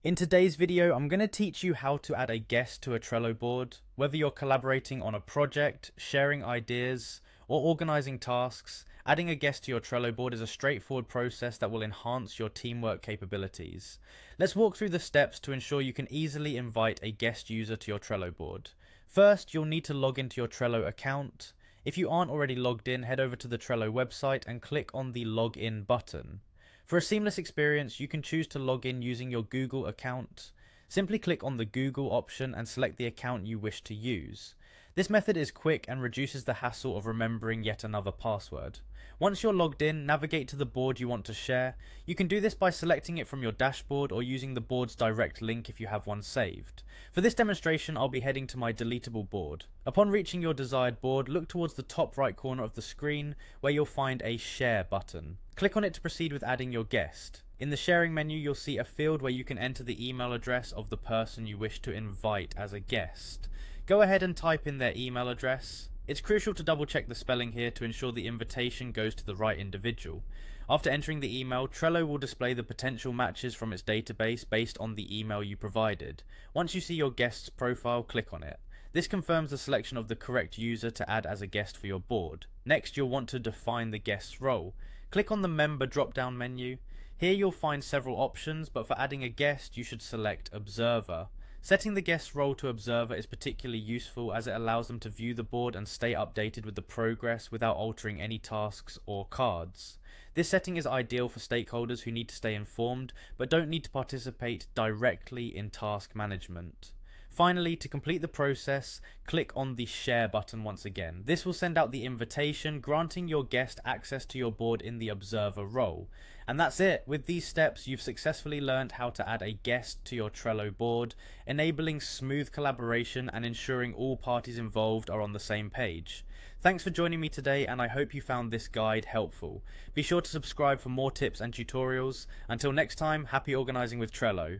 In today's video, I'm going to teach you how to add a guest to a Trello board. Whether you're collaborating on a project, sharing ideas, or organizing tasks, adding a guest to your Trello board is a straightforward process that will enhance your teamwork capabilities. Let's walk through the steps to ensure you can easily invite a guest user to your Trello board. First, you'll need to log into your Trello account. If you aren't already logged in, head over to the Trello website and click on the Login button. For a seamless experience, you can choose to log in using your Google account. Simply click on the Google option and select the account you wish to use. This method is quick and reduces the hassle of remembering yet another password. Once you're logged in, navigate to the board you want to share. You can do this by selecting it from your dashboard or using the board's direct link if you have one saved. For this demonstration, I'll be heading to my deletable board. Upon reaching your desired board, look towards the top right corner of the screen where you'll find a Share button. Click on it to proceed with adding your guest. In the sharing menu, you'll see a field where you can enter the email address of the person you wish to invite as a guest. Go ahead and type in their email address. It's crucial to double check the spelling here to ensure the invitation goes to the right individual. After entering the email, Trello will display the potential matches from its database based on the email you provided. Once you see your guest's profile, click on it. This confirms the selection of the correct user to add as a guest for your board. Next, you'll want to define the guest's role. Click on the Member drop-down menu. Here you'll find several options, but for adding a guest, you should select Observer. Setting the guest's role to Observer is particularly useful as it allows them to view the board and stay updated with the progress without altering any tasks or cards. This setting is ideal for stakeholders who need to stay informed, but don't need to participate directly in task management. Finally, to complete the process, click on the Share button once again. This will send out the invitation, granting your guest access to your board in the Observer role. And that's it. With these steps, you've successfully learned how to add a guest to your Trello board, enabling smooth collaboration and ensuring all parties involved are on the same page. Thanks for joining me today, and I hope you found this guide helpful. Be sure to subscribe for more tips and tutorials. Until next time, happy organizing with Trello.